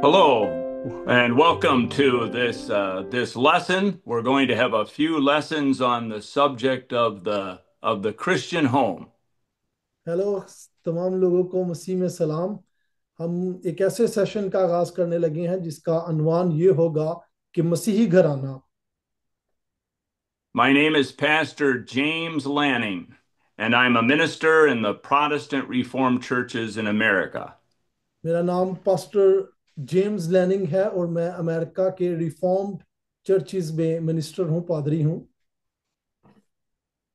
Hello, and welcome to this lesson. We're going to have a few lessons on the subject of the Christian home. Hello. तमाम लोगों को मसीह में सलाम। हम एक ऐसे सेशन का आगाज करने लगे हैं जिसका अनवान ये होगा कि मसीही घराना। My name is Pastor James Lanning, and I'm a minister in the Protestant Reformed churches in America. मेरा नाम पास्टर जेम्स लैनिंग है और मैं अमेरिका के रिफॉर्म्ड चर्चिज में मिनिस्टर हूँ, पादरी हूँ।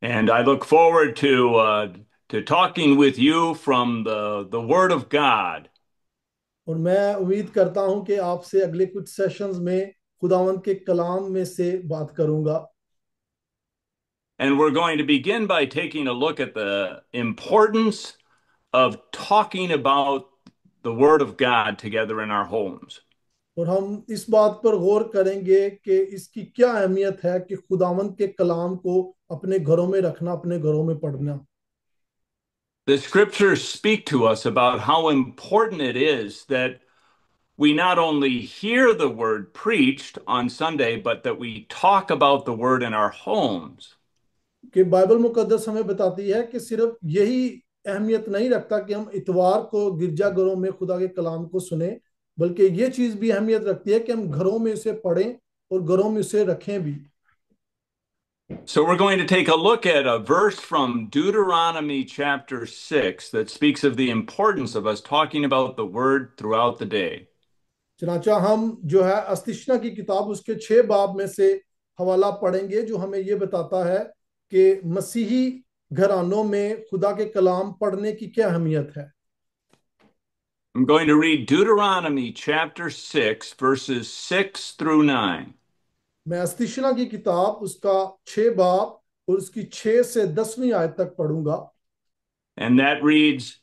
And I look forward to talking with you from the Word of God. और मैं उम्मीद करता हूँ कि आपसे अगले कुछ सेशंस में खुदावंद के कलाम में से बात करूंगा। And we're going to begin by taking a look at the importance of talking about the Word of God together in our homes. और हम इस बात पर गौर करेंगे कि इसकी क्या अहमियत है कि खुदावंद के कलाम को अपने घरों में रखना, अपने घरों में पढ़ना। The scriptures speak to us about how important it is that we not only hear the word preached on Sunday, but that we talk about the word in our homes. कि बाइबल मुकद्दस हमें बताती है कि सिर्फ यही अहमियत नहीं रखता कि हम इतवार को गिरजाघरों में खुदा के कलाम को सुने, बल्कि ये चीज भी अहमियत रखती है कि हम घरों में उसे पढ़ें और घरों में उसे रखें भी। So we're going to take a look at a verse from Deuteronomy chapter 6 that speaks of the importance of us talking about the word throughout the day. चनाचा हम जो है अस्तिशना की किताब उसके 6 बाब में से हवाला पढ़ेंगे जो हमें ये बताता है कि मसीही घरानों में खुदा के कलाम पढ़ने की क्या अहमियत है। I'm going to read Deuteronomy chapter 6, verses 6 through 9. मैं अस्तिशना की किताब उसका 6 बाब और उसकी 6 से 10वीं आयत तक पढ़ूंगा। And that reads,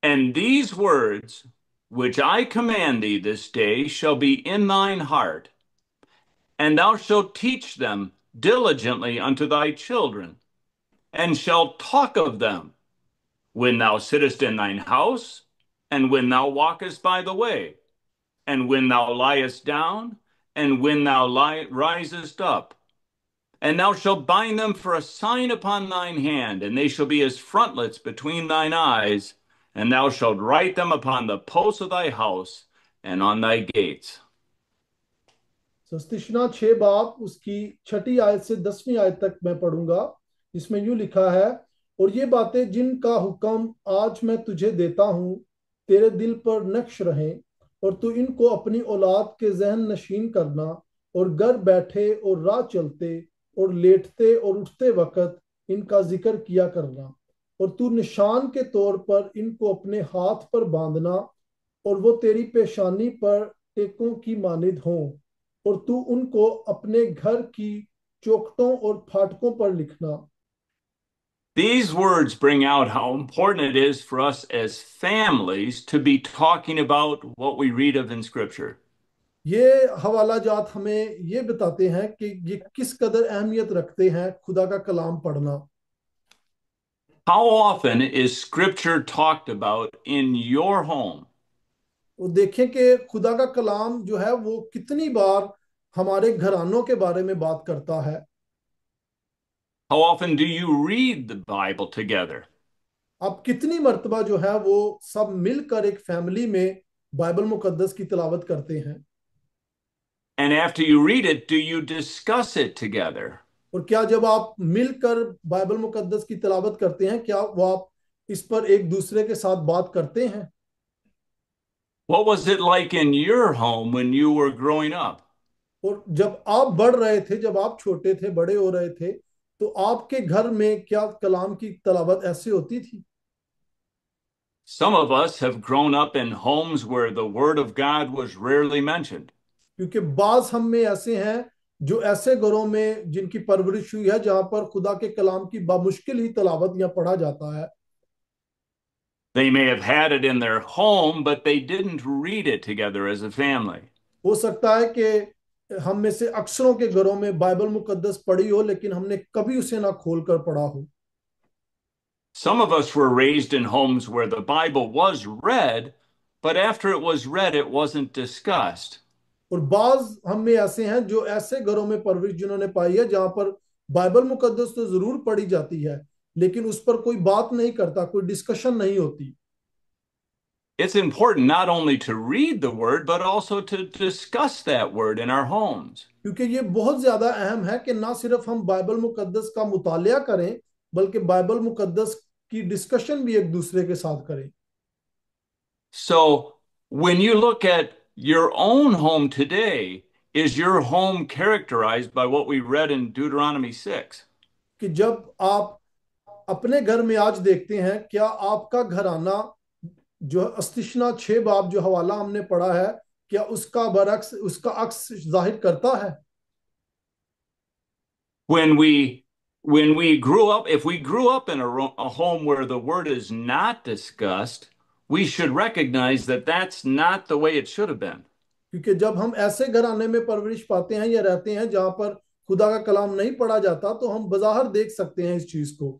And these words which I command thee this day shall be in thine heart, and thou shalt teach them diligently unto thy children, and shalt talk of them when thou sittest in thine house, and when thou walkest by the way, and when thou liest down, and when thou risest up. And thou shalt bind them for a sign upon thine hand, and they shall be as frontlets between thine eyes, and thou shalt write them upon the posts of thy house and on thy gates. सस्तिशना 6 बाब उसकी छठी आयत से 10वीं आयत तक मैं पढ़ूंगा, जिसमें यूं लिखा है, और ये बातें जिनका हुक्म आज मैं तुझे देता हूँ तेरे दिल पर नक्श रहें, और तू इनको अपनी औलाद के जहन नशीन करना, और घर बैठे और राह चलते और लेटते और उठते वक्त इनका जिक्र किया करना, और तू निशान के तौर पर इनको अपने हाथ पर बांधना, और वो तेरी पेशानी पर टेकों की मानिद हों, और तू उनको अपने घर की चौखटों और फाटकों पर लिखना। These words bring out how important it is for us as families to be talking about what we read of in Scripture. ये हवाला जात हमें ये बताते हैं कि ये किस कदर अहमियत रखते हैं खुदा का कलाम पढ़ना। How often is Scripture talked about in your home? वो देखें कि खुदा का कलाम जो है वो कितनी बार हमारे घरानों के बारे में बात करता है। How often do you read the Bible together? अब कितनी मर्तबा जो है वो सब मिलकर एक फैमिली में बाइबल मुकद्दस की तिलावत करते हैं। And after you read it, do you discuss it together? और क्या जब आप मिलकर बाइबल मुकद्दस की तिलावत करते हैं, क्या वो आप इस पर एक दूसरे के साथ बात करते हैं। What was it like in your home when you were growing up? और जब आप बढ़ रहे थे, जब आप छोटे थे, बड़े हो रहे थे, तो आपके घर में क्या कलाम की तिलावत ऐसे होती थी। Some of us have grown up in homes where the Word of God was rarely mentioned. क्योंकि बाज हम में ऐसे हैं जो ऐसे घरों में जिनकी परवरिश हुई है जहां पर खुदा के कलाम की बामुश्किल ही तिलावत या पढ़ा जाता है। They may have had it in their home, but they didn't read it together as a family. हो सकता है कि हम में से अक्सरों के घरों में बाइबल मुकद्दस पढ़ी हो लेकिन हमने कभी उसे ना खोल कर पढ़ा हो। Some of us were raised in homes where the Bible was read, but after it was read, it wasn't discussed. और बाज हम में ऐसे हैं जो ऐसे घरों में परवरिश जिन्होंने पाई है जहां पर बाइबल मुकद्दस तो जरूर पढ़ी जाती है, लेकिन उस पर कोई बात नहीं करता, कोई डिस्कशन नहीं होती। It's important not only to read the word, but also to discuss that word in our homes. क्योंकि ये बहुत ज्यादा अहम है कि ना सिर्फ हम बाइबल मुकद्दस का मुतालिया करें, बल्कि बाइबल मुकद्दस की डिस्कशन भी एक दूसरे के साथ करें। So when you look at your own home today, is your home characterized by what we read in Deuteronomy 6? कि जब आप अपने घर में आज देखते हैं, क्या आपका घराना जो अस्तिशना 6 बाब जो हवाला हमने पढ़ा है, क्या उसका बरक्स उसका अक्स जाहिर करता है? When we grew up, if we grew up in a home where the word is not discussed, we should recognize that that's not the way it should have been. क्योंकि जब हम ऐसे घराने में परवरिश पाते हैं या रहते हैं जहां पर खुदा का कलाम नहीं पढ़ा जाता, तो हम बाहर देख सकते हैं इस चीज को।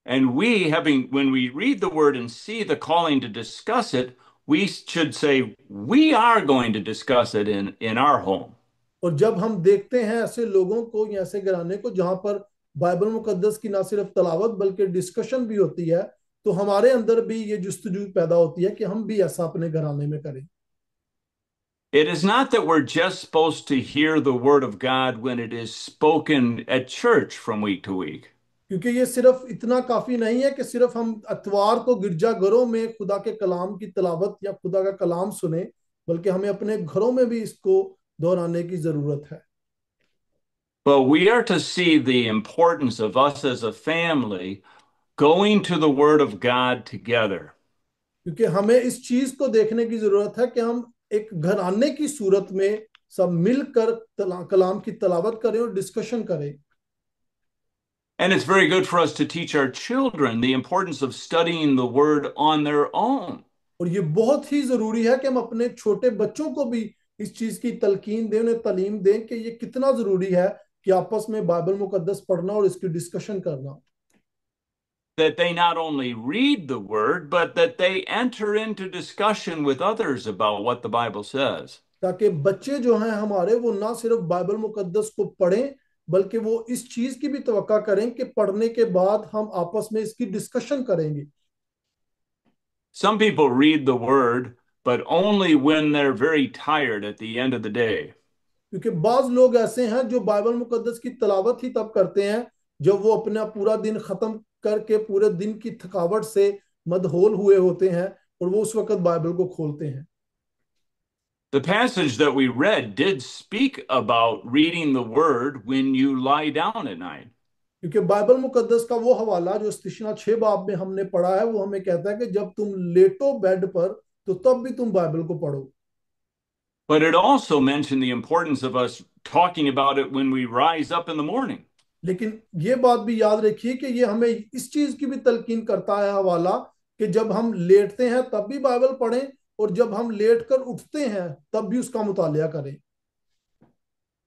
And when we read the word and see the calling to discuss it, we should say, we are going to discuss it in our home. और जब हम देखते हैं ऐसे लोगों को या ऐसे घराने को जहां पर बाइबल मुकद्दस की ना सिर्फ तलावत बल्कि डिस्कशन भी होती है, तो हमारे अंदर भी ये जुस्तजू पैदा होती है कि हम भी ऐसा अपने घराने में करें। It is not that we're just supposed to hear the word of God when it is spoken at church from week to week. क्योंकि ये सिर्फ इतना काफी नहीं है कि सिर्फ हम अतवार को गिरजाघरों में खुदा के कलाम की तलावत या खुदा का कलाम सुने, बल्कि हमें अपने घरों में भी इसको दोहराने की जरूरत है। But we are to see the importance of us as a family going to the word of God together. क्योंकि हमें इस चीज को देखने की जरूरत है कि हम एक घराने की सूरत में सब मिलकर कलाम की तलावत करें और डिस्कशन करें। And it's very good for us to teach our children the importance of studying the word on their own. और ये बहुत ही जरूरी है कि हम अपने छोटे बच्चों को भी इस चीज की तलकीन दें, उन्हें तालीम दें कि ये कितना जरूरी है कि आपस में बाइबल मुकद्दस पढ़ना और इसकी डिस्कशन करना। That they not only read the word, but that they enter into discussion with others about what the Bible says. ताकि बच्चे जो हैं हमारे वो ना सिर्फ बाइबल मुकद्दस को पढ़ें, बल्कि वो इस चीज की भी तवक्का करें कि पढ़ने के बाद हम आपस में इसकी डिस्कशन करेंगे। Some people read the word, but only when they're very tired at the end of the day. क्योंकि बाज लोग ऐसे हैं जो बाइबल मुकद्दस की तलावत ही तब करते हैं जब वो अपना पूरा दिन खत्म करके पूरे दिन की थकावट से मदहोल हुए होते हैं, और वो उस वक्त बाइबल को खोलते हैं। The passage that we read did speak about reading the word when you lie down at night. क्योंकि बाइबल मुकद्दस का वो हवाला जो इस्तिशना 6 बाब में हमने पढ़ा है, वो हमें कहता है कि जब तुम लेटो बेड पर तो तब भी तुम बाइबल को पढ़ो। But it also mentioned the importance of us talking about it when we rise up in the morning. लेकिन ये बात भी याद रखिए कि ये हमें इस चीज की भी तलकीन करता है हवाला कि जब हम लेटते हैं तब भी बाइबल पढ़ें, और जब हम लेट कर उठते हैं तब भी उसका मुतालिया करें।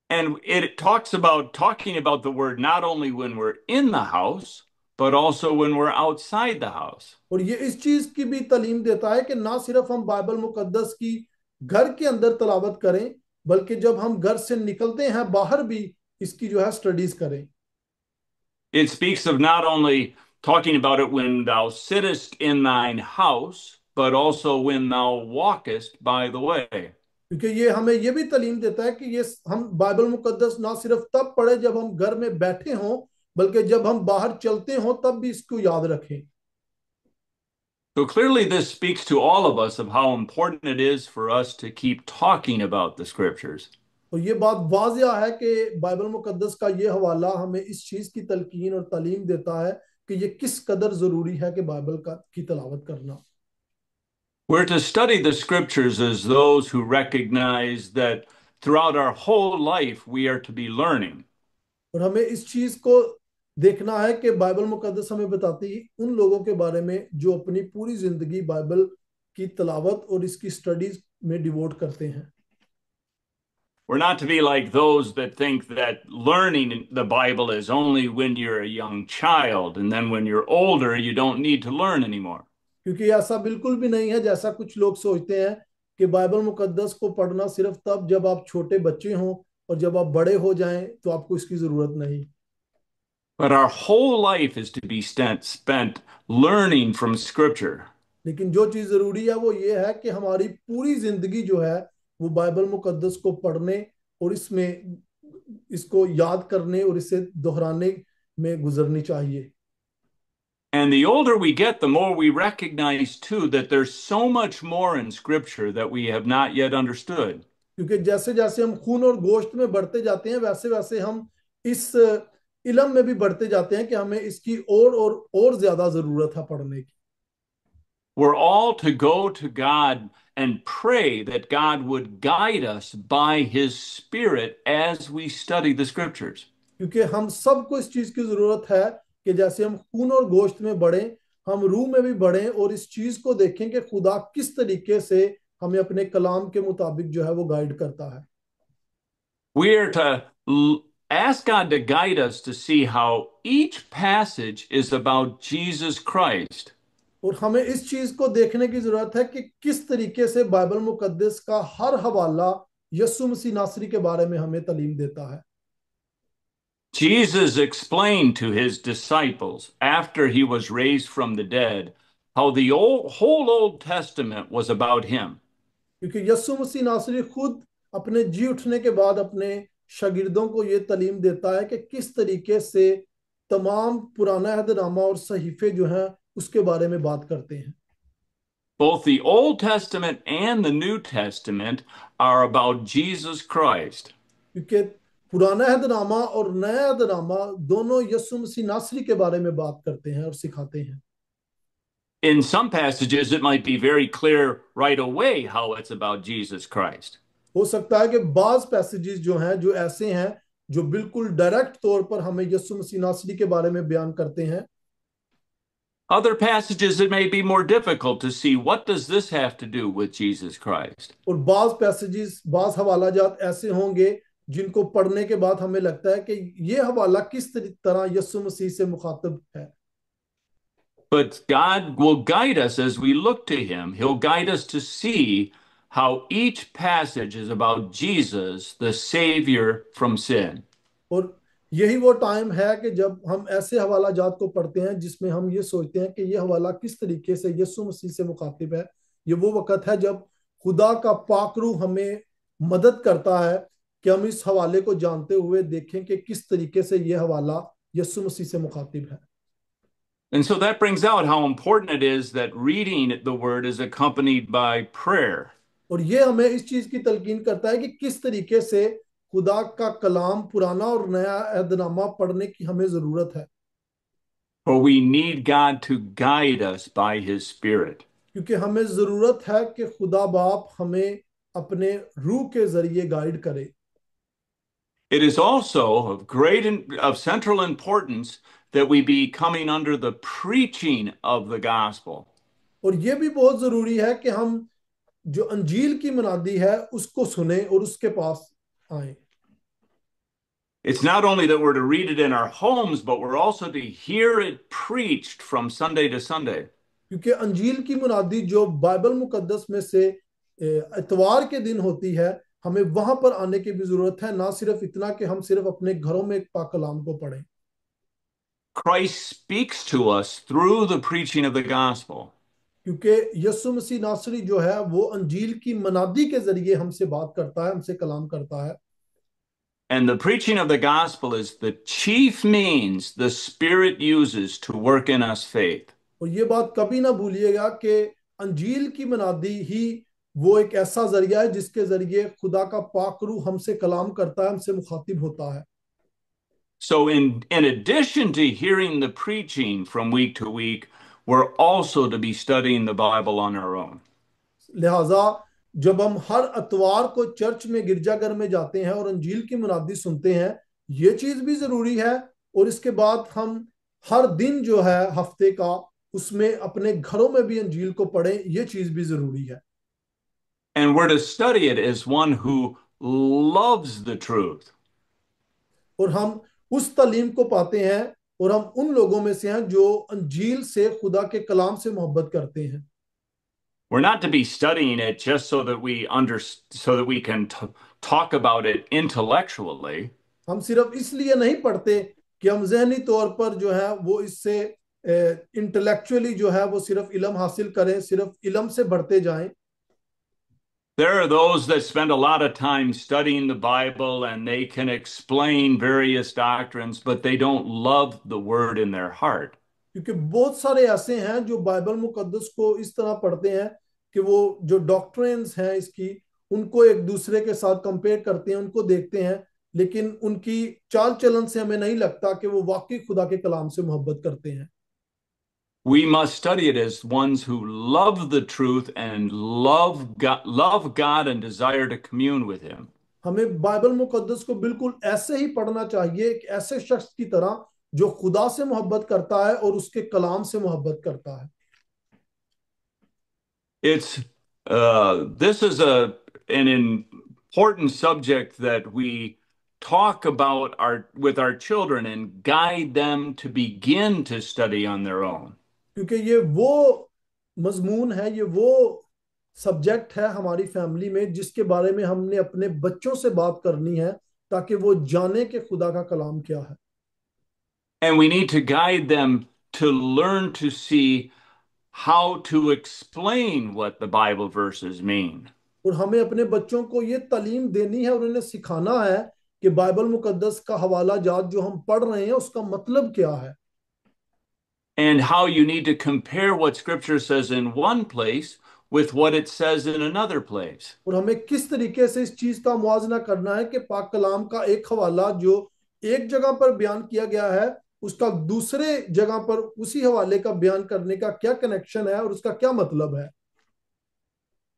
And it talks about talking about the word not only when we're in the house, but also when we're outside the house. और ये इस चीज की भी तालीम देता है कि ना सिर्फ हम बाइबल मुकद्दस की घर के अंदर तलावत करें, बल्कि जब हम घर से निकलते हैं बाहर भी इसकी जो है स्टडीज करें। It speaks of not only talking about it when thou sittest in thine house, but also when thou walkest by the way. क्योंकि ये हमें ये भी तालीम देता है कि ये हम बाइबल मुकद्दस ना सिर्फ तब पढ़े जब हम घर में बैठे हों, बल्कि जब हम बाहर चलते हों तब भी इसको याद रखें। So clearly, this speaks to all of us of how important it is for us to keep talking about the scriptures. तो ये बात वाजिया है कि बाइबल मुकद्दस का ये हवाला हमें इस चीज की तलकीन और तालीम देता है कि ये किस कदर जरूरी है कि बाइबल का की तलावत करना। We're to study the scriptures as those who recognize that throughout our whole life we are to be learning. और हमें इस चीज को देखना है कि बाइबल मुकद्दस हमें बताती है उन लोगों के बारे में जो अपनी पूरी जिंदगी बाइबल की तलावत और इसकी स्टडीज में डिवोट करते हैं। We're not to be like those that think that learning the Bible is only when you're a young child, and then when you're older, you don't need to learn anymore. क्योंकि ऐसा बिल्कुल भी नहीं है जैसा कुछ लोग सोचते हैं कि बाइबल मुकद्दस को पढ़ना सिर्फ तब जब आप छोटे बच्चे हों, और जब आप बड़े हो जाएं तो आपको इसकी जरूरत नहीं। But our whole life is to be spent learning from Scripture. लेकिन जो चीज जरूरी है वो ये है कि हमारी पूरी जिंदगी जो है वो बाइबल मुकद्दस को पढ़ने और इसमें इसको याद करने और इसे दोहराने में गुजरनी चाहिए। And the older we get, the more we recognize, too, that there's so much more in Scripture that we have not yet understood. क्योंकि जैसे जैसे हम खून और गोश्त में बढ़ते जाते हैं वैसे वैसे हम इस इलम में भी बढ़ते जाते हैं कि हमें इसकी और ज्यादा जरूरत है पढ़ने की। We're all to go to God and pray that God would guide us by His Spirit as we study the Scriptures. क्योंकि हम सबको इस चीज की जरूरत है कि जैसे हम खून और गोश्त में बढ़े, हम रूह में भी बढ़े और इस चीज को देखें कि खुदा किस तरीके से हमें अपने कलाम के मुताबिक जो है वो गाइड करता है। We are to ask God to guide us to see how each passage is about Jesus Christ. और हमें इस चीज को देखने की जरूरत है कि किस तरीके से बाइबल मुकद्दस का हर हवाला यीशु मसीह नासरी के बारे में हमें तालीम देता है। Jesus explained to his disciples after he was raised from the dead how the whole Old Testament was about him. क्योंकि यीशु मसीह नासरी खुद अपने जी उठने के बाद अपने शागिर्दों को ये तालीम देता है कि किस तरीके से तमाम पुराना अहदनामा और सहीफे जो हैं उसके बारे में बात करते हैं। Both the Old Testament and the New Testament are about Jesus Christ. क्योंकि पुराना अहदनामा और नया अहदनामा दोनों यीशु मसीह नासरी के बारे में बात करते हैं और सिखाते हैं। In some passages, it might be very clear right away how it's about Jesus Christ. हो सकता है कि बाज पैसेजेस जो हैं जो ऐसे हैं जो बिल्कुल डायरेक्ट तौर पर हमें यीशु मसीह नासरी के बारे में बयान करते हैं। Other passages, it may be more difficult to see what does this have to do with Jesus Christ. और बाज पैसेजेस बाज हवाला जात ऐसे होंगे जिनको पढ़ने के बाद हमें लगता है कि ये हवाला किस तरह यीशु मसीह से मुखातब है। But God will guide us as we look to Him. He'll guide us to see how each passage is about Jesus, the Savior from sin. और यही वो टाइम है कि जब हम ऐसे हवाला जात को पढ़ते हैं जिसमें हम ये सोचते हैं कि ये हवाला किस तरीके से यीशु मसीह से मुखातिब है। ये वो वक्त है जब खुदा का पाकरू हमें मदद करता है कि हम इस हवाले को जानते हुए देखें कि किस तरीके से ये हवाला यीशु मसीह से मुखातिब है। And so that brings out how important it is that reading the Word is accompanied by prayer. और ये हमें इस चीज की तलकीन करता है कि किस तरीके से खुदा का कलाम पुराना और नया अहदनामा पढ़ने की हमें जरूरत है। For we need God to guide us by His Spirit. क्योंकि हमें जरूरत है कि खुदा बाप हमें अपने रूह के जरिए गाइड करे। It is also of central importance that we be coming under the preaching of the gospel. और ये भी बहुत जरूरी है कि हम जो अंजील की मनादी है उसको सुने और उसके पास आए। It's not only that we're to read it in our homes, but we're also to hear it preached from Sunday to Sunday. क्योंकि अंजील की मुनादी जो बाइबल मुकद्दस में से इतवार के दिन होती है, हमें वहां पर आने की भी जरूरत है, ना सिर्फ इतना कि हम सिर्फ अपने घरों में एक पाक कलाम को पढ़ें। Christ speaks to us through the preaching of the gospel. क्योंकि यीशु मसीह नासरी जो है वो अंजील की मनादी के जरिए हमसे बात करता है, हमसे कलाम करता है। And the preaching of the gospel is the chief means the Spirit uses to work in us faith. और ये बात कभी ना भूलिएगा कि अंजील की मनादी ही वो एक ऐसा जरिया है जिसके जरिए खुदा का पाक रूह हमसे कलाम करता है, हमसे मुखातिब होता है। So in addition to hearing the preaching from week to week, we're also to be studying the Bible on our own. लिहाजा जब हम हर अतवार को चर्च में गिरजाघर में जाते हैं और अंजील की मुनादी सुनते हैं, ये चीज भी जरूरी है। और इसके बाद हम हर दिन जो है हफ्ते का उसमें अपने घरों में भी अंजील को पढ़ें, ये चीज भी जरूरी है। And we're to study it as one who loves the truth. और हम उस तालीम को पाते हैं और हम उन लोगों में से हैं जो अंजील से, खुदा के कलाम से मोहब्बत करते हैं। We're not to be studying it just so that we can talk about it intellectually. हम सिर्फ इसलिए नहीं पढ़ते कि हम जहनी तौर पर जो है वो इससे इंटेलेक्चुअली जो है वो सिर्फ इल्म हासिल करें, सिर्फ इल्म से बढ़ते जाएं। There are those that spend a lot of time studying the Bible and they can explain various doctrines, but they don't love the word in their heart. क्योंकि बहुत सारे ऐसे हैं जो बाइबल मुकद्दस को इस तरह पढ़ते हैं कि वो जो डॉक्ट्रिन्स हैं इसकी, उनको एक दूसरे के साथ कंपेयर करते हैं, उनको देखते हैं, लेकिन उनकी चाल चलन से हमें नहीं लगता कि वो वाकई खुदा के कलाम से मोहब्बत करते हैं। We must study it as ones who love the truth and love God and desire to commune with Him. हमें बाइबल मुकद्दस को बिल्कुल ऐसे ही पढ़ना चाहिए, एक ऐसे शख्स की तरह जो खुदा से मोहब्बत करता है और उसके कलाम से मोहब्बत करता है। It's this is an important subject that we talk about with our children and guide them to begin to study on their own. क्योंकि ये वो मजमून है, ये वो सब्जेक्ट है हमारी फैमिली में जिसके बारे में हमने अपने बच्चों से बात करनी है ताकि वो जाने कि खुदा का कलाम क्या है। And we need to guide them to learn to see how to explain what the Bible verses mean. और हमें अपने बच्चों को ये तालीम देनी है और उन्हें सिखाना है कि बाइबल मुकद्दस का हवाला जात जो हम पढ़ रहे हैं उसका मतलब क्या है, And how you need to compare what Scripture says in one place with what it says in another place. और हमें किस तरीके से इस चीज का मुआजना करना है कि पाक कलाम का एक हवाला जो एक जगह पर बयान किया गया है उसका दूसरे जगह पर उसी हवाले का बयान करने का क्या कनेक्शन है और उसका क्या मतलब है।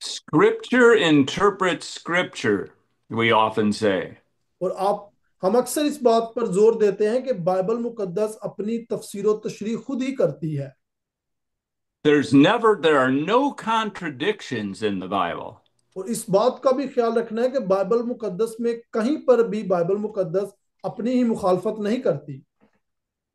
Scripture interprets Scripture, we often say. और हम अक्सर इस बात पर जोर देते हैं कि बाइबल मुकद्दस अपनी तफसीर व तशरीह खुद ही करती है। There are no contradictions in the Bible. और इस बात का भी ख्याल रखना है कि बाइबल मुकद्दस में कहीं पर भी बाइबल मुकद्दस अपनी ही मुखालफत नहीं करती।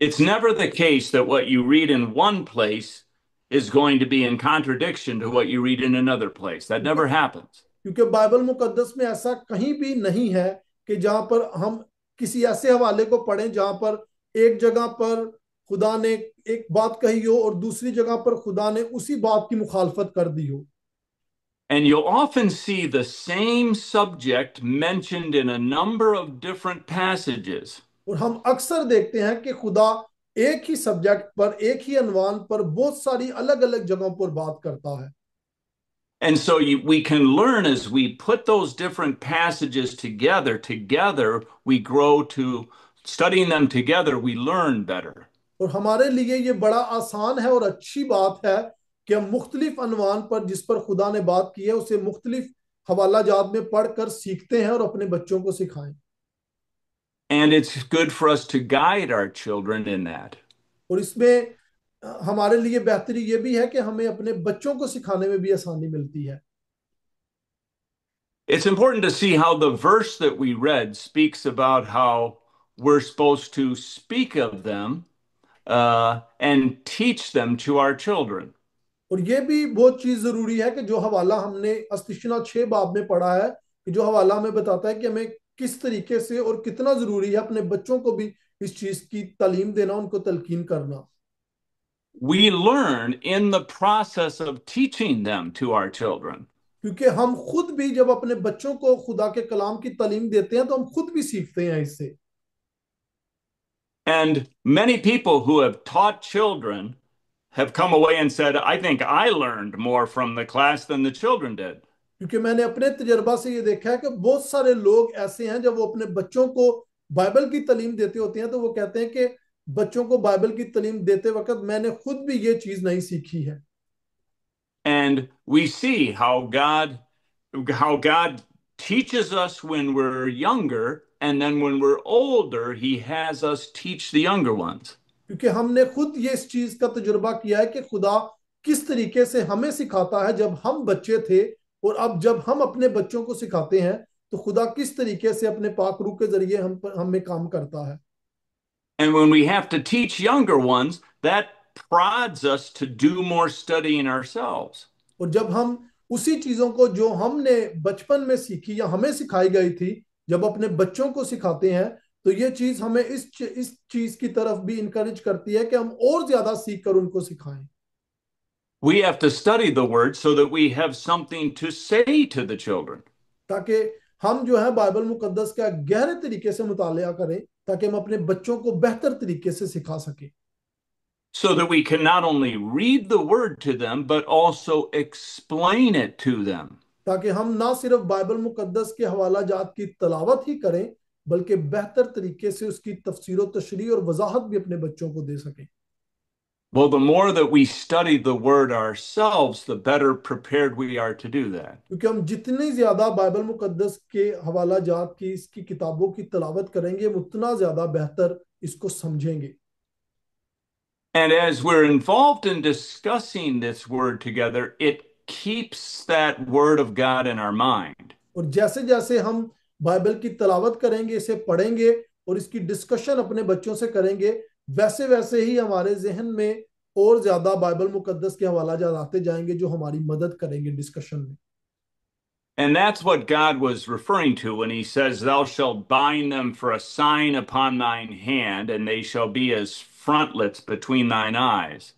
It's never the case that what you read in one place is going to be in contradiction to what you read in another place. That never happens. क्योंकि बाइबल मुकद्दस में ऐसा कहीं भी नहीं है कि जहां पर हम किसी ऐसे हवाले को पढ़ें जहां पर एक जगह पर खुदा ने एक बात कही हो और दूसरी जगह पर खुदा ने उसी बात की मुखालफत कर दी हो। And you'll often see the same subject mentioned in a number of different passages. और हम अक्सर देखते हैं कि खुदा एक ही सब्जेक्ट पर, एक ही अनवान पर बहुत सारी अलग अलग जगहों पर बात करता है। And so we can learn as we put those different passages together, we grow to studying them together, we learn better. और हमारे लिए ये बड़ा आसान है और अच्छी बात है कि हम मुख्तलिफ अनवान पर जिस पर खुदा ने बात की है उसे मुख्तलिफ हवाला जात में पढ़कर सीखते हैं और अपने बच्चों को सिखाएं। And it's good for us to guide our children in that. और इसमें हमारे लिए बेहतरी ये भी है कि हमें अपने बच्चों को सिखाने में भी आसानी मिलती है। It's important to see how the verse that we read speaks about how we're supposed to speak of them and teach them to our children. और ये भी बहुत चीज जरूरी है कि जो हवाला हमने अस्तिशना 6 बाब में पढ़ा है, कि जो हवाला हमें बताता है कि हमें किस तरीके से और कितना जरूरी है अपने बच्चों को भी इस चीज की तालीम देना, उनको तलकीन करना। We learn in the process of teaching them to our children. क्योंकि हम खुद भी जब अपने बच्चों को खुदा के कलाम की तालीम देते हैं तो हम खुद भी सीखते हैं इससे। And many people who have taught children have come away and said, I think I learned more from the class than the children did. क्योंकि मैंने अपने तजर्बा से ये देखा है कि बहुत सारे लोग ऐसे हैं जब वो अपने बच्चों को बाइबल की तालीम देते होते हैं तो वो कहते हैं कि बच्चों को बाइबल की तालीम देते वक्त मैंने खुद भी ये चीज नहीं सीखी है। And we see how God teaches us when we're younger, and then when we're older, he has us teach the younger ones. क्योंकि हमने खुद ये इस चीज का तजुर्बा किया है कि खुदा किस तरीके से हमें सिखाता है जब हम बच्चे थे, और अब जब हम अपने बच्चों को सिखाते हैं तो खुदा किस तरीके से अपने पाक रूह के जरिए हमें काम करता है। And when we have to teach younger ones, that prods us to do more studying ourselves. और जब हम उसी चीजों को जो हमने बचपन में सीखी या हमें सिखाई गई थी, जब अपने बच्चों को सिखाते हैं, तो ये चीज हमें इस चीज की तरफ भी इंकरेज करती है कि हम और ज्यादा सीख कर उनको सिखाएं। We have to study the word so that we have something to say to the children. ताकि हम जो है बाइबल मुकद्दस का गहरे तरीके से मुतालिया करें, ताकि हम अपने बच्चों को बेहतर तरीके से सिखा सकें। So that we can not only read the word to them, but also explain it to them. ताकि हम ना सिर्फ बाइबल मुकद्दस के हवाला जात की तलावत ही करें, बल्कि बेहतर तरीके से उसकी तफसीर व तशरीह और वजाहत भी अपने बच्चों को दे सकें। Well, the more that we study the word ourselves, the better prepared we are to do that. क्योंकि हम जितनी ज्यादा बाइबल मुकद्दस के हवाला जात की, इसकी किताबों की तलावत करेंगे, हम उतना ज्यादा बेहतर इसको समझेंगे। And as we're involved in discussing this word together, it keeps that word of God in our mind. और जैसे जैसे हम बाइबल की तलावत करेंगे, इसे पढ़ेंगे और इसकी डिस्कशन अपने बच्चों से करेंगे, वैसे वैसे ही हमारे जहन में और ज्यादा बाइबल मुकद्दस के हवाला जात आते जाएंगे, जो हमारी मदद करेंगे डिस्कशन में। And that's what God was referring to when he says, Thou shalt bind them for a sign upon thine hand, and they shall be as frontlets between thine eyes.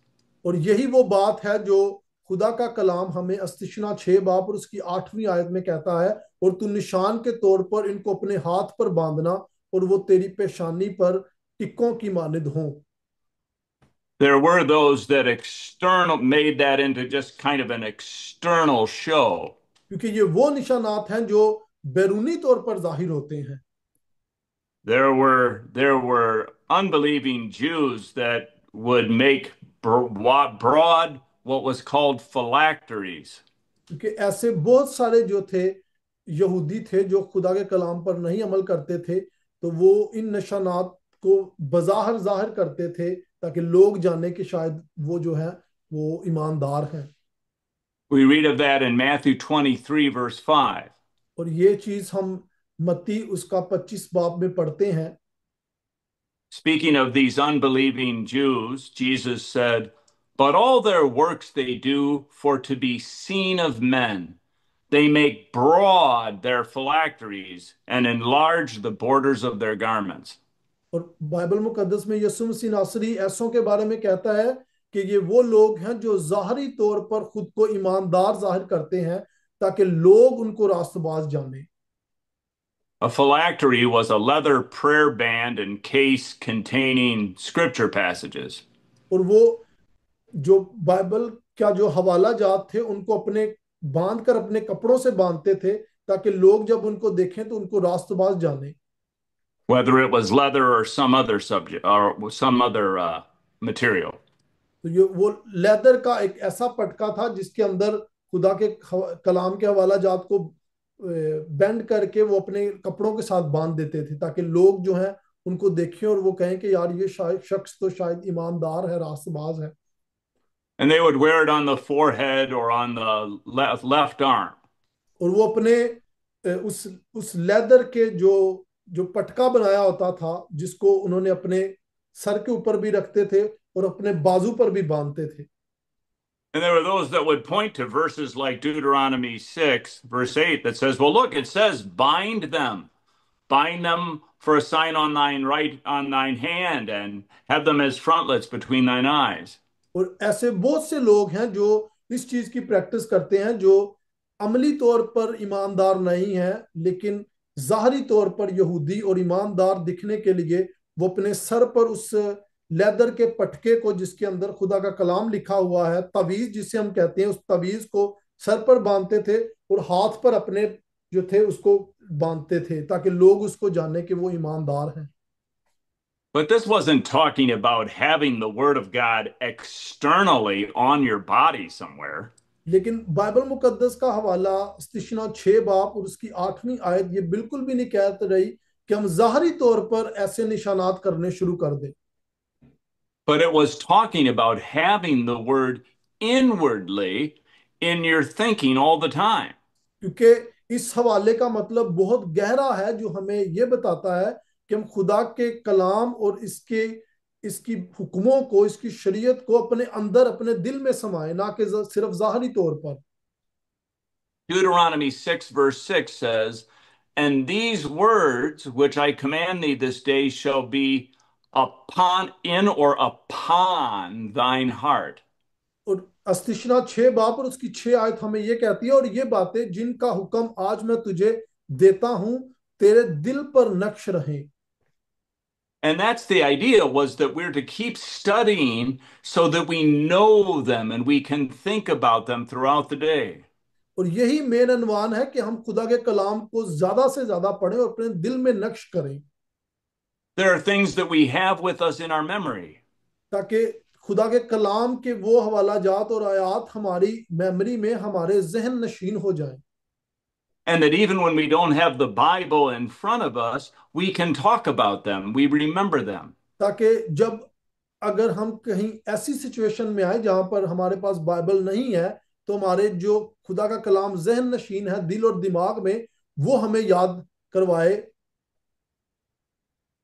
और यही वो बात है जो खुदा का कलाम हमें अस्तिशना 6 बाब और उसकी 8वीं आयत में कहता है, और तू निशान के तौर पर इनको अपने हाथ पर बांधना, और वो तेरी पेशानी पर टिक्कों की मानिद हों। There were those that external made that into just kind of an external show. क्योंकि ये वो निशानात हैं जो बैरूनी तौर पर जाहिर होते हैं। There were unbelieving Jews that would make broad what was called phylacteries. क्योंकि ऐसे बहुत सारे जो थे, यहूदी थे, जो खुदा के कलाम पर नहीं अमल करते थे, तो वो इन निशानात को बज़ाहिर जाहिर करते थे, ताकि लोग जाने कि शायद वो जो है वो ईमानदार हैं। We read of that in Matthew 23, verse 5. और ये चीज हम मत्ती उसका 25 बाब में पढ़ते हैं। Speaking of these unbelieving Jews, Jesus said, But all their works they do for to be seen of men. They make broad their phylacteries and enlarge the borders of their garments. और Bible मुकद्दस में यसु मसीह नासरी ऐसों के बारे में कहता है कि ये वो लोग हैं जो ज़ाहरी तौर पर खुद को ईमानदार जाहिर करते हैं, ताकि लोग उनको रास्तबाज जाने। A phylactery was a leather prayer band and case containing scripture passages. और वो जो बाइबल का जो हवाला जात थे, उनको अपने बांध कर अपने कपड़ों से बांधते थे, ताकि लोग जब उनको देखें तो उनको रास्तबाज जाने। Whether it was leather or some other subject or some other material. तो ये वो लेदर का एक ऐसा पटका था जिसके अंदर खुदा के कलाम के हवाला जात को बेंड करके वो अपने कपड़ों के साथ बांध देते थे, ताकि लोग जो हैं उनको देखें और वो कहें कि यार ये शायद शख्स तो शायद ईमानदार है, रास्तबाज है। And they would wear it on the forehead or on the left arm. और वो अपने उस लेदर के जो जो पटका बनाया होता था, जिसको उन्होंने अपने सर के ऊपर भी रखते थे और अपने बाजू पर भी बांधते थे। And there were those that would point to verses like Deuteronomy 6, verse 8, that says, Well, look, it says, bind them for a sign on thine hand, and have them as frontlets between thine eyes. और ऐसे बहुत से लोग हैं जो इस चीज की प्रैक्टिस करते हैं, जो अमली तौर पर ईमानदार नहीं है, लेकिन जाहरी तौर पर यहूदी और ईमानदार दिखने के लिए वो अपने सर पर उस लेदर के पटके को, जिसके अंदर खुदा का कलाम लिखा हुआ है, तवीज जिसे हम कहते हैं, उस तवीज को सर पर बांधते थे और हाथ पर अपने जो थे उसको बांधते थे, ताकि लोग उसको जाने कि वो ईमानदार हैं। But this wasn't talking about having the word of God externally on your body somewhere. लेकिन बाइबल मुकद्दस का हवाला इस्तिशना 6 बाब और उसकी 8वीं आयत ये बिल्कुल भी नहीं कहते रही कि हम ज़ाहरी तौर पर ऐसे निशानात करने शुरू कर दें। But it was talking about having the word inwardly in your thinking all the time. क्योंकि इस हवाले का मतलब बहुत गहरा है, जो हमें ये बताता है कि हम खुदा के कलाम और इसके इसकी हुक्मों को, इसकी शरीयत को अपने अंदर, अपने दिल में समाए, ना कि सिर्फ ज़ाहरी तौर पर। Deuteronomy 6, verse 6 says, "And these words which I command thee this day shall be upon, in or upon thine heart." और अस्तिशना 6 बाब और उसकी 6 आयत हमें ये कहती है, और ये बातें जिनका हुक्म आज मैं तुझे देता हूं तेरे दिल पर नक्श रहें। And that's the idea, was that we're to keep studying so that we know them and we can think about them throughout the day. और यही मेन अनवान है कि हम खुदा के कलाम को ज्यादा से ज्यादा पढ़ें और अपने दिल में नक्श करें, There are things that we have with us in our memory. ताकि खुदा के कलाम के वो हवाला जात और आयात हमारी मेमोरी में, हमारे जहन नशीन हो जाए। And that even when we don't have the Bible in front of us, we can talk about them. We remember them. ताकि जब, अगर हम कहीं ऐसी सिचुएशन में आए जहां पर हमारे पास बाइबल नहीं है, तो हमारे जो खुदा का कलाम जहन नशीन है दिल और दिमाग में, वो हमें याद करवाए।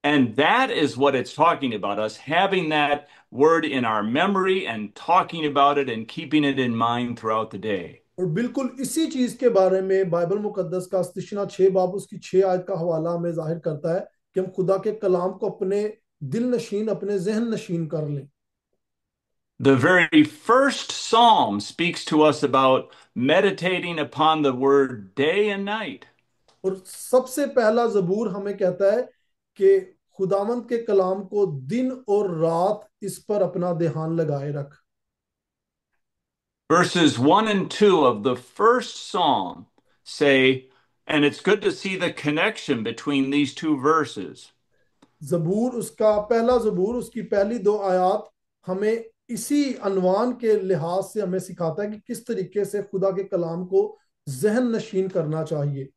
And that is what it's talking about, us having that word in our memory and talking about it and keeping it in mind throughout the day. और बिल्कुल इसी चीज के बारे में बाइबल मुकद्दस का इस्तिशना 6 बाब उसकी 6 आयत का हवाला हमें जाहिर करता है कि हम खुदा के कलाम को अपने दिल नशीन, अपने जहन नशीन कर लें। The very first psalm speaks to us about meditating upon the word day and night. और सबसे पहला जबूर हमें कहता है कि खुदावंद के कलाम को दिन और रात इस पर अपना ध्यान लगाए रख। Verses 1 and 2 of the first psalm say, and it's good to see the connection between these two verses. जबूर, उसका पहला जबूर उसकी पहली 2 आयत हमें इसी अनवान के लिहाज से हमें सिखाता है कि किस तरीके से खुदा के कलाम को जहन नशीन करना चाहिए।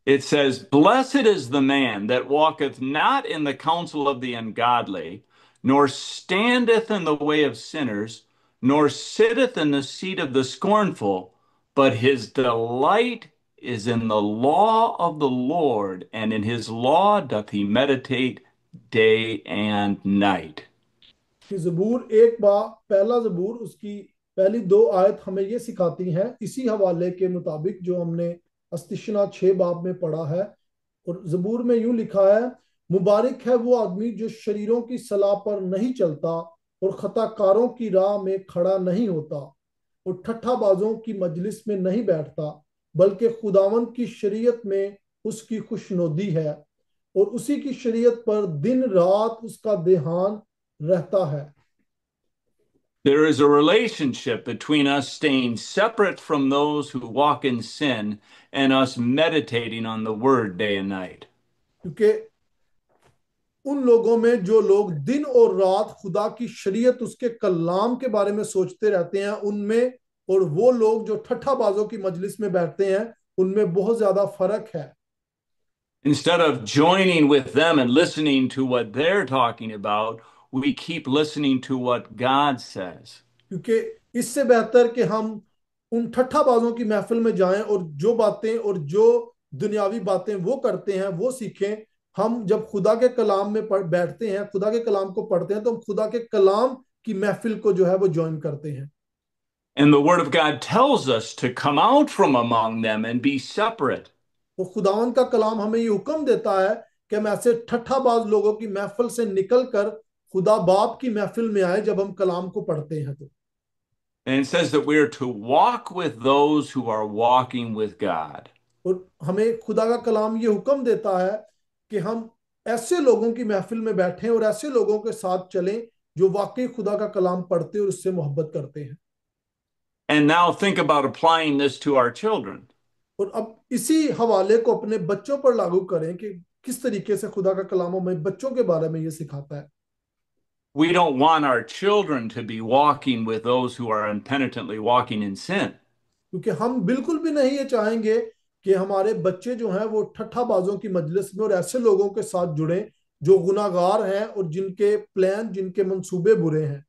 It says, "Blessed is the man that walketh not in the counsel of the ungodly, nor standeth in the way of sinners, nor sitteth in the seat of the scornful, but his delight is in the law of the Lord, and in his law doth he meditate day and night." कि जबूर एक बा पहला जबूर उसकी पहली 2 आयत हमें ये सिखाती हैं इसी हवाले के मुताबिक जो हमने अस्तिशना 6 बाब में पढ़ा है। और जबूर में यूं लिखा है, मुबारक है वो आदमी जो शरीरों की सलाह पर नहीं चलता और खताकारों की राह में खड़ा नहीं होता और ठट्ठाबाजों की मजलिस में नहीं बैठता, बल्कि खुदावंद की शरीयत में उसकी खुशनुदी है और उसी की शरीयत पर दिन रात उसका ध्यान रहता है। There is a relationship between us staying separate from those who walk in sin and us meditating on the word day and night. क्योंकि उन लोगों में जो लोग दिन और रात खुदा की शरीयत, उसके कलाम के बारे में सोचते रहते हैं, उनमें और वो लोग जो ठट्ठाबाजों की मजलिस में बैठते हैं, उनमें बहुत ज्यादा फर्क है। Instead of joining with them and listening to what they're talking about, we keep listening to what God says. क्योंकि इससे बेहतर कि हम उन ठट्ठाबाजों की महफिल में जाएं और जो बातें और जो दुनियावी बातें वो करते हैं वो सीखें। हम जब खुदा के कलाम में बैठते हैं, खुदा के कलाम को पढ़ते हैं, तो हम खुदा के कलाम की महफिल को जो है वो ज्वाइन करते हैं। And the Word of God tells us to come out from among them and be separate. वो खुदावन का कलाम हमें ये हुक्म देता है कि हम ऐसे ठट्ठाबाज लोगों की महफिल से निकलकर खुदा बाप की महफिल में आए जब हम कलाम को पढ़ते हैं तो। And it says that we are to walk with those who are walking with God. और हमें खुदा का कलाम ये हुक्म देता है कि हम ऐसे लोगों की महफिल में बैठें और ऐसे लोगों के साथ चलें जो वाकई खुदा का कलाम पढ़ते और उससे मोहब्बत करते हैं। And now think about applying this to our children. और अब इसी हवाले को अपने बच्चों पर लागू करें कि किस तरीके से खुदा का कलाम हमें बच्चों के बारे में ये सिखाता है। We don't want our children to be walking with those who are impenitently walking in sin. क्योंकि हम बिल्कुल भी नहीं ये चाहेंगे कि हमारे बच्चे जो हैं वो ठट्ठाबाजों की मजलिस में और ऐसे लोगों के साथ जुड़े जो गुनाहगार हैं और जिनके प्लान, जिनके मंसूबे बुरे हैं।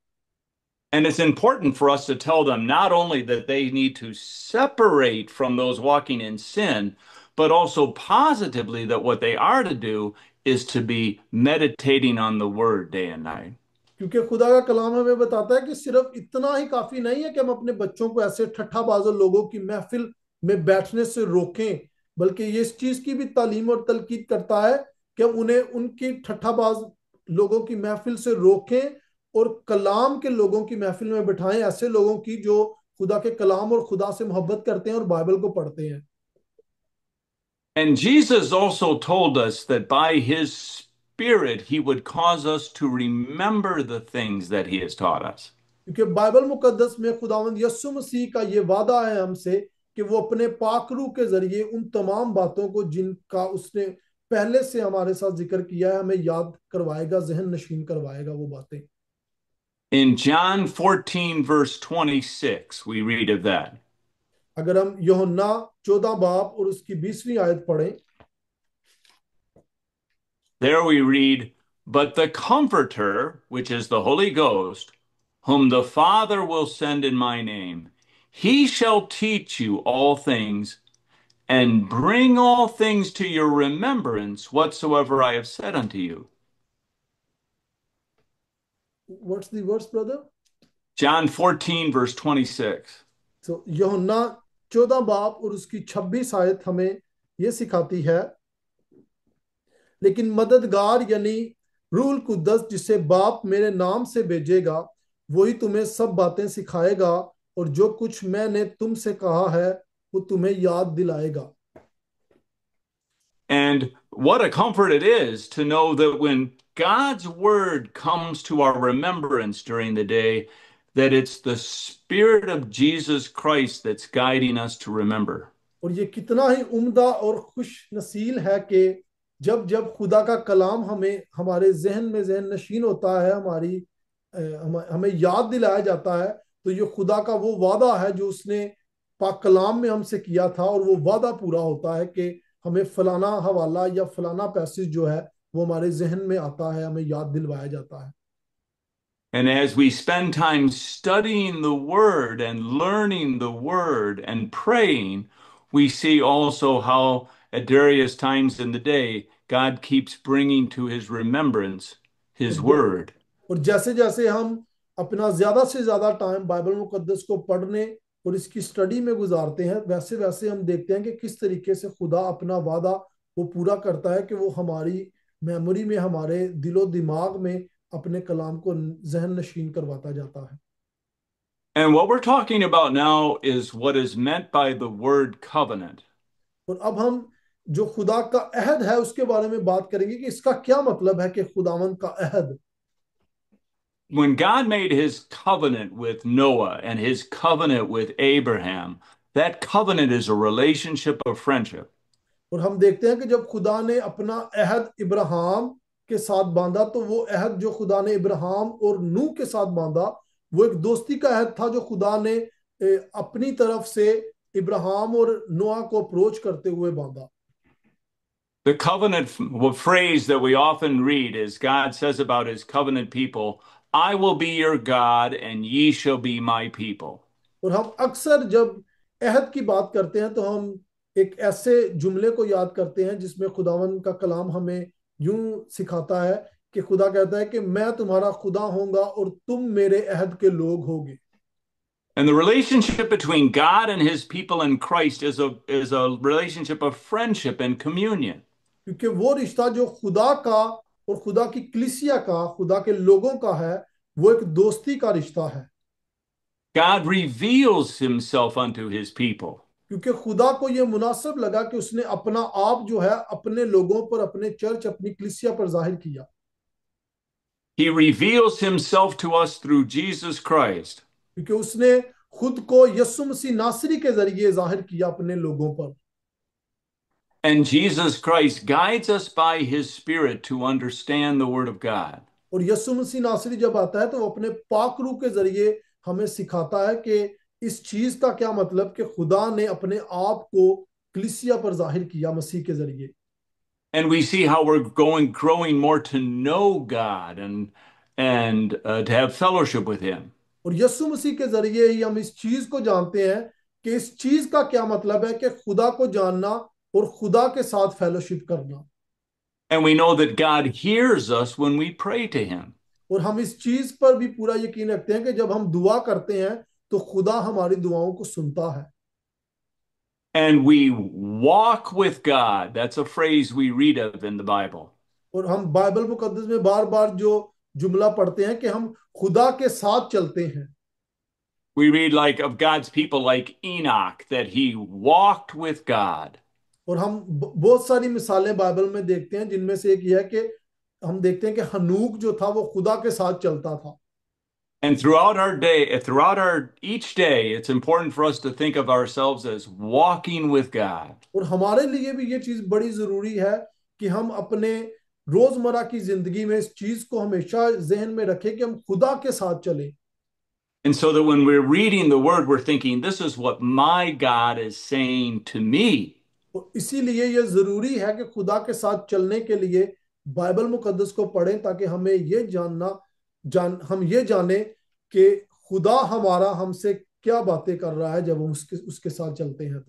And it's important for us to tell them not only that they need to separate from those walking in sin, but also positively that what they are to do is to be meditating on the word day and night. क्योंकि खुदा का कलाम हमें बताता है कि सिर्फ इतना ही काफी नहीं है कि हम अपने बच्चों को ऐसे ठट्ठाबाज लोगों की महफिल में बैठने से रोकें, बल्कि ये इस चीज की भी तालीम और तलकीद करता है कि हम उन्हें उनकी ठट्ठाबाज लोगों की महफिल से रोकें और कलाम के लोगों की महफिल में बिठाएं, ऐसे लोगों की जो खुदा के कलाम और खुदा से मोहब्बत करते हैं और बाइबल को पढ़ते हैं। And Jesus also told us that by his Spirit, he would cause us to remember the things that he has taught us. क्योंकि बाइबल मुकद्दस में खुदावंद यीशु मसीह का ये वादा है हमसे कि वो अपने पाकरू के जरिए उन तमाम बातों को जिनका उसने पहले से हमारे साथ जिक्र किया है हमें याद करवाएगा, जहन नशीन करवाएगा वो बातें। In John 14, verse 26, we read of that. अगर हम यूहन्ना 14 बाब और उसकी 20वीं आयत पढ़ें, There we read, "But the Comforter, which is the Holy Ghost, whom the Father will send in my name, he shall teach you all things and bring all things to your remembrance whatsoever I have said unto you." What's the verse brother? John 14, verse 26. तो यूहन्ना 14 बाब और उसकी 26 आयत हमें ये सिखाती है, लेकिन मददगार यानी रूल कुद्दस जिसे बाप मेरे नाम से भेजेगा वही तुम्हें सब बातें सिखाएगा और जो कुछ मैंने तुमसे कहा है वो तुम्हें याद दिलाएगा। And what a comfort it is to know that when God's word comes to our remembrance during the day, that it's the Spirit of Jesus Christ that's guiding us to remember. और ये कितना ही उम्दा और खुश नसील है कि जब जब खुदा का कलाम हमें हमारे जहन में जहन नशीन होता है, हमें याद दिलाया जाता है, तो ये खुदा का वो वादा है जो उसने पाक कलाम में हमसे किया था और वो वादा पूरा होता है कि हमें फलाना हवाला या फलाना पैसेज जो है वो हमारे जहन में आता है, हमें याद दिलवाया जाता है। And as we spend time studying the Word and learning the Word and praying, we see also how at various times in the day, God keeps bringing to his remembrance his और Word. और जैसे जैसे हम अपना ज्यादा से ज्यादा time Bible मुकद्दस को पढ़ने और इसकी स्टडी में गुजारते हैं, वैसे वैसे हम देखते हैं कि किस तरीके से खुदा अपना वादा वो पूरा करता है कि वो हमारी मेमोरी में, हमारे दिलो दिमाग में अपने कलाम को जहन नशीन करवाता जाता है। And what we're talking about now is what is meant by the word covenant. और अब हम जो खुदा का अहद है उसके बारे में बात करेंगे कि इसका क्या मतलब है कि खुदावन का अहद। When God made his covenant with Noah and his covenant with Abraham, that covenant is a relationship of friendship. और हम देखते हैं कि जब खुदा ने अपना अहद इब्राहिम के साथ बांधा तो वो अहद जो खुदा ने इब्राहिम और नूह के साथ बांधा वो एक दोस्ती का अहद था जो खुदा ने अपनी तरफ से इब्राहिम और नोआ को अप्रोच करते हुए बांधा। The covenant phrase that we often read is God says about his covenant people, "I will be your God and ye shall be my people." और हम अक्सर जब अहद की बात करते हैं तो हम एक ऐसे जुमले को याद करते हैं जिसमें खुदावन का कलाम हमें यूं सिखाता है कि खुदा कहता है कि मैं तुम्हारा खुदा होऊंगा और तुम मेरे अहद के लोग होगे। And the relationship between God and his people in Christ is a relationship of friendship and communion. क्योंकि वो रिश्ता जो खुदा का और खुदा की कलीसिया का, खुदा के लोगों का है, वो एक दोस्ती का रिश्ता है। God reveals himself unto his people. क्योंकि खुदा को ये मुनासिब लगा कि उसने अपना आप जो है अपने लोगों पर, अपने चर्च, अपनी कलीसिया पर जाहिर किया। He reveals himself to us through Jesus Christ. क्योंकि उसने खुद को यीशु मसीह नासरी के जरिए जाहिर किया अपने लोगों पर। And Jesus Christ guides us by his Spirit to understand the Word of God. और यीशु मसीह नासरी जब आता है तो वो अपने पाक रूह के जरिए हमें सिखाता है कि इस चीज का क्या मतलब कि खुदा ने अपने आप को कलीसिया पर जाहिर किया मसीह के जरिए। And we see how we're growing more to know God and to have fellowship with him. और यीशु मसीह के जरिए ही हम इस चीज को जानते हैं कि इस चीज का क्या मतलब है कि खुदा को जानना और खुदा के साथ फेलोशिप करना। And we know that God hears us when we pray to him. और हम इस चीज पर भी पूरा यकीन रखते हैं कि जब हम दुआ करते हैं तो खुदा हमारी दुआओं को सुनता है। And we walk with God. That's a phrase we read of in the Bible. और हम बाइबल मुकद्दस में बार बार जो जुमला पढ़ते हैं कि हम खुदा के साथ चलते हैं। We read like of God's people like Enoch, that he walked with God. और हम बहुत सारी मिसालें बाइबल में देखते हैं जिनमें से एक यह है कि हम देखते हैं कि हनूक जो था वो खुदा के साथ चलता था। And throughout our day, throughout our each day, it's important for us to think of ourselves as walking with God. और हमारे लिए भी ये चीज बड़ी जरूरी है कि हम अपने रोजमर्रा की जिंदगी में इस चीज को हमेशा जहन में रखें कि हम खुदा के साथ चलें। And so that when we're reading the word, we're thinking, this is what my God is saying to me. और इसीलिए ये जरूरी है कि खुदा के साथ चलने के लिए बाइबल मुकद्दस को पढ़ें ताकि हमें ये हम ये जाने कि खुदा हमारा हमसे क्या बातें कर रहा है जब हम उसके साथ चलते हैं।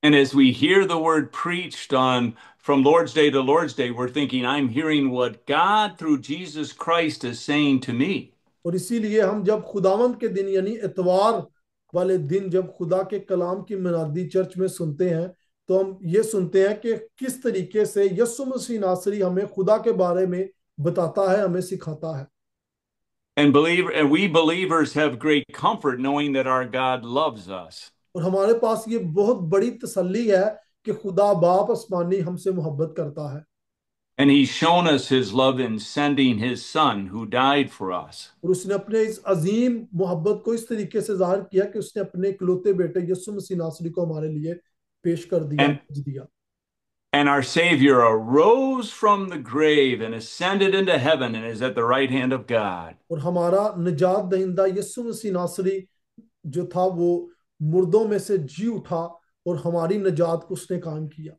And as we hear the word preached on from Lord's Day to Lord's Day, we're thinking, I'm hearing what God through Jesus Christ is saying to me. और इसीलिए हम जब खुदावंद के दिन यानी इतवार वाले दिन जब खुदा के कलाम की मुनादी चर्च में सुनते हैं तो हम ये सुनते हैं कि किस तरीके से यीशु मसीह नासरी हमें खुदा के बारे में बताता है, हमें सिखाता है। And we believers have great comfort knowing that our God loves us. और हमारे पास ये बहुत बड़ी तसल्ली है कि खुदा बाप आसमानी हमसे मोहब्बत करता है। And he's shown us his love in sending his son who died for us. और उसने अपने इस अजीम मोहब्बत को इस तरीके से जाहिर किया कि उसने अपने इकलौते बेटे यीशु मसीह नासरी को हमारे लिए पेश कर दिया, भेज दिया। And our Savior arose from the grave and ascended into heaven and is at the right hand of God. और हमारा निजात दहिंदा यीशु मसीह नासरी जो था वो मुर्दों में से जी उठा और हमारी निजात को उसने कायम किया।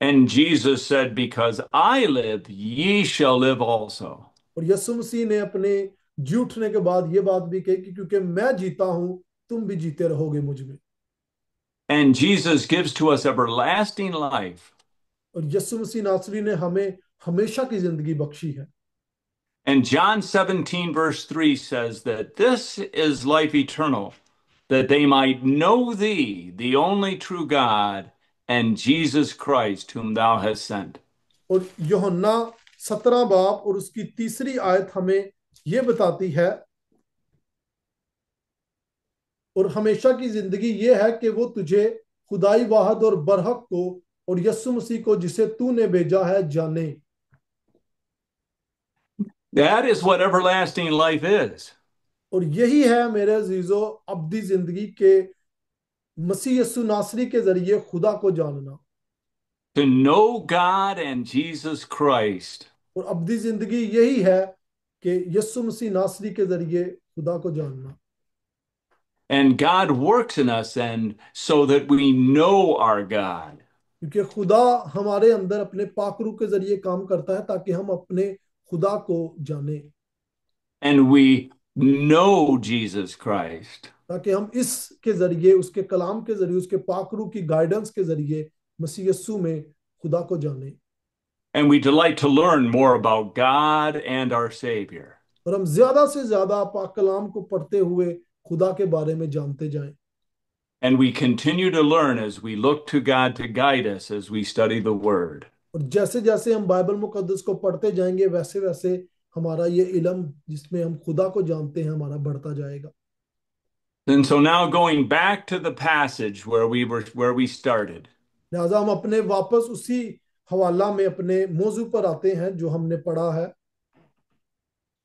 And Jesus said, because I live, ye shall live also. और यीशु मसीह ने अपने जी उठने के बाद ये बात भी कही कि क्योंकि मैं जीता हूं तुम भी जीते रहोगे मुझ में। And Jesus gives to us everlasting life. और यीशु मसीह नासरी ने हमें हमेशा की जिंदगी बख्शी है। And John 17 verse 3 says that this is life eternal, that they might know thee, the only true God, and Jesus Christ, whom thou hast sent. और यूहन्ना 17 बाब और उसकी तीसरी आयत हमें ये बताती है और हमेशा की जिंदगी ये है कि वो तुझे खुदाई वाहद और बरहक को और यीशु मसीह को जिसे तूने भेजा है जाने। That is what everlasting life is. और यही है मेरे अजीजों अब्दी जिंदगी के मसीह यीशु नासरी के जरिए खुदा को जानना। To know God and Jesus Christ. और अब्दी जिंदगी यही है कि यीशु मसीह नासरी के जरिए खुदा को जानना। And God works in us and so that we know our God. क्योंकि खुदा हमारे अंदर अपने पाकरू के जरिए काम करता है ताकि हम अपने खुदा को जाने। And we know Jesus Christ. ताकि हम इसके जरिए उसके कलाम के जरिए उसके पाकरू की गाइडेंस के जरिए मसीह यीशु में खुदा को जाने। And we delight to learn more about God and our Savior. और हम ज्यादा से ज्यादा पाक कलाम को पढ़ते हुए खुदा के बारे में जानते जाएं। And we continue to learn as we look to God to guide us as we study the Word. और जैसे जैसे हम बाइबल मुकद्दस को पढ़ते जाएंगे वैसे वैसे हमारा ये इल्म जिसमें हम खुदा को जानते हैं हमारा बढ़ता जाएगा। And so now going back to the passage where we started. लिहाजा हम अपने वापस उसी हवाला में अपने मौजू पर आते हैं जो हमने पढ़ा है।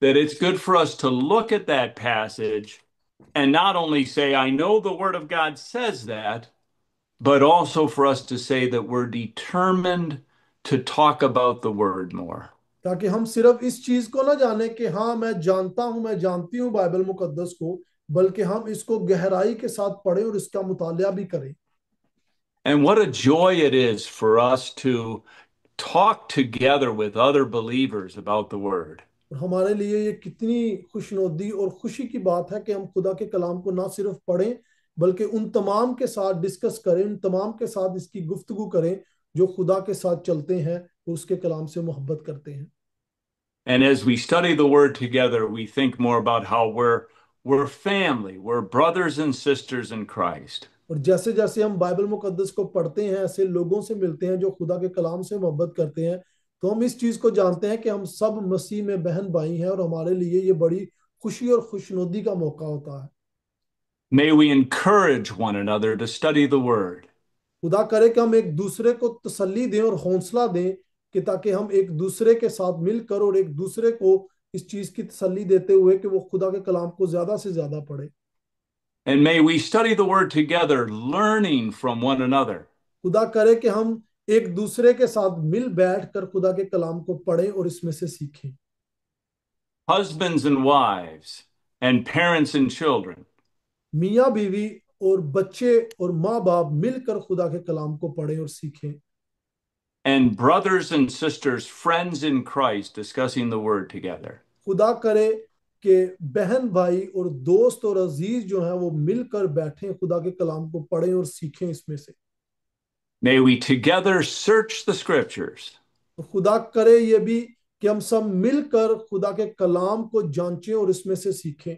That it's good for us to look at that passage and not only say, I know the Word of God says that, but also for us to say that we're determined to talk about the Word more. ताकि हम सिर्फ इस चीज को ना जाने कि हाँ मैं जानता हूं मैं जानती हूं बाइबल मुकद्दस को, बल्कि हम इसको गहराई के साथ पढ़ें और इसका मुतालिया भी करें। And what a joy it is for us to talk together with other believers about the Word. और हमारे लिए ये कितनी खुशनुदी और खुशी की बात है कि हम खुदा के कलाम को ना सिर्फ पढ़ें बल्कि उन तमाम के साथ डिस्कस करें, उन तमाम के साथ इसकी गुफ्तगू करें जो खुदा के साथ चलते हैं, वो उसके कलाम से मोहब्बत करते हैं। And as we study the word together, we think more about how we're family, we're brothers and sisters in Christ. और जैसे जैसे हम बाइबल मुकद्दस को पढ़ते हैं, ऐसे लोगों से मिलते हैं जो खुदा के कलाम से मोहब्बत करते हैं, तो हम इस चीज को जानते हैं कि हम सब मसीह में बहन भाई हैं, और हमारे लिए ये बड़ी खुशी और खुशनुदी का मौका होता है। May we encourage one another to study the word. खुदा करे कि हम एक दूसरे को तसल्ली दें और हौसला दें, कि ताकि हम एक दूसरे के साथ मिलकर और एक दूसरे को इस चीज की तसल्ली देते हुए कि वो खुदा के कलाम को ज्यादा से ज्यादा पढ़े। And may we study the word together, learning from one another. खुदा करे कि हम एक दूसरे के साथ मिल बैठ कर खुदा के कलाम को पढ़ें और इसमें से सीखें। Husbands and wives, and parents and children. मियाँ बीवी और बच्चे और माँ बाप मिलकर खुदा के कलाम को पढ़ें और सीखें। And brothers and sisters, friends in Christ, discussing the word together. खुदा करे कि बहन भाई और दोस्त और अजीज जो हैं वो मिलकर बैठें, खुदा के कलाम को पढ़ें और सीखें इसमें से। May we together search the scriptures. तो खुदा करे ये भी कि हम सब मिलकर खुदा के कलाम को जांचें और इसमें से सीखें।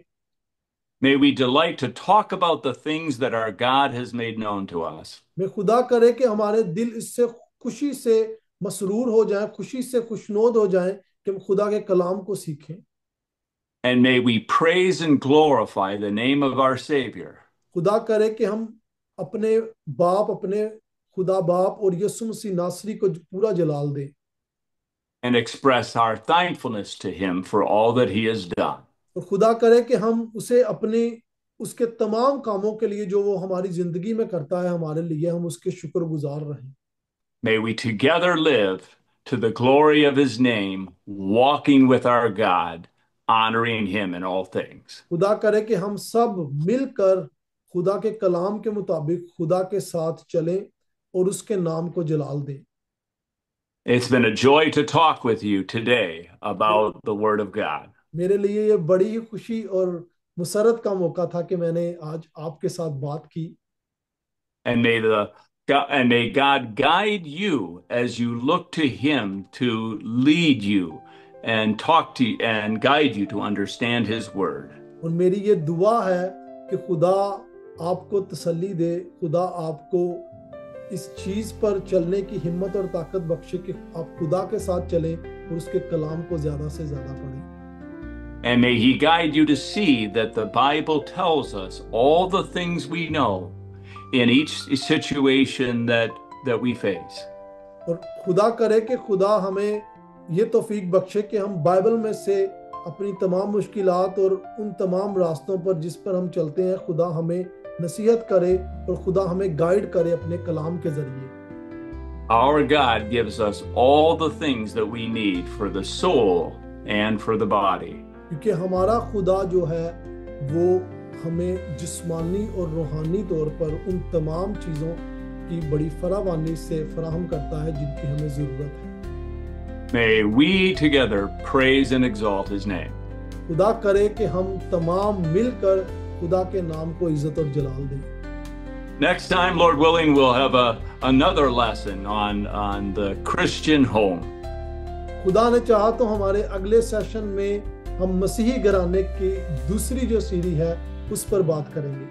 May we delight to talk about the things that our God has made known to us. मैं खुदा करे कि हमारे दिल इससे खुशी से मसरूर हो जाएं, खुशी से खुशनोद हो जाएं कि हम खुदा के कलाम को सीखें। And may we praise and glorify the name of our Savior. खुदा करे कि हम अपने खुदा बाप और यीशु मसीह नासरी को पूरा जलाल दें। And express our thankfulness to Him for all that He has done. और खुदा करे कि हम उसे उसके तमाम कामों के लिए जो वो हमारी जिंदगी में करता है हमारे लिए, हम उसके शुक्रगुजार रहें। May we together live to the glory of His name, walking with our God, honoring Him in all things. खुदा करे कि हम सब मिलकर खुदा के कलाम के मुताबिक खुदा के साथ चलें और उसके नाम को जलाल दें। It's been a joy to talk with you today about the Word of God. मेरे लिए ये बड़ी ही खुशी और मुसरत का मौका था कि मैंने आज आपके साथ बात की। And may God guide you as you look to Him to lead you and talk to you and guide you to understand His Word. और मेरी ये दुआ है कि खुदा आपको तसल्ली दे, खुदा आपको इस चीज पर चलने की हिम्मत और ताकत बख्शे कि आप खुदा के साथ चलें और उसके कलाम को ज्यादा से ज्यादा पढ़ें। And may He guide you to see that the Bible tells us all the things we know in each situation that we face. और खुदा करे कि खुदा हमें ये तौफीक बख्शे कि हम बाइबल में से अपनी तमाम मुश्किलात और उन तमाम रास्तों पर जिस पर हम चलते हैं, खुदा हमें नसीहत करे और खुदा हमें गाइड करे अपने कलाम के जरिए। Our God gives us all the things that we need for the soul and for the body. क्योंकि हमारा खुदा जो है वो हमें जिस्मानी और रूहानी तौर पर उन तमाम चीज़ों की बड़ी फरावानी से फराहम करता है जिनकी हमें ज़रूरत है। May we together praise and exalt His name. खुदा करे कि हम तमाम मिलकर खुदा के नाम को इज्जत और जलाल दें। Next time, Lord willing, we'll have another lesson on the Christian home. खुदा ने चाहा तो हमारे अगले सेशन में हम मसीही घराने की दूसरी जो सीढ़ी है उस पर बात करेंगे।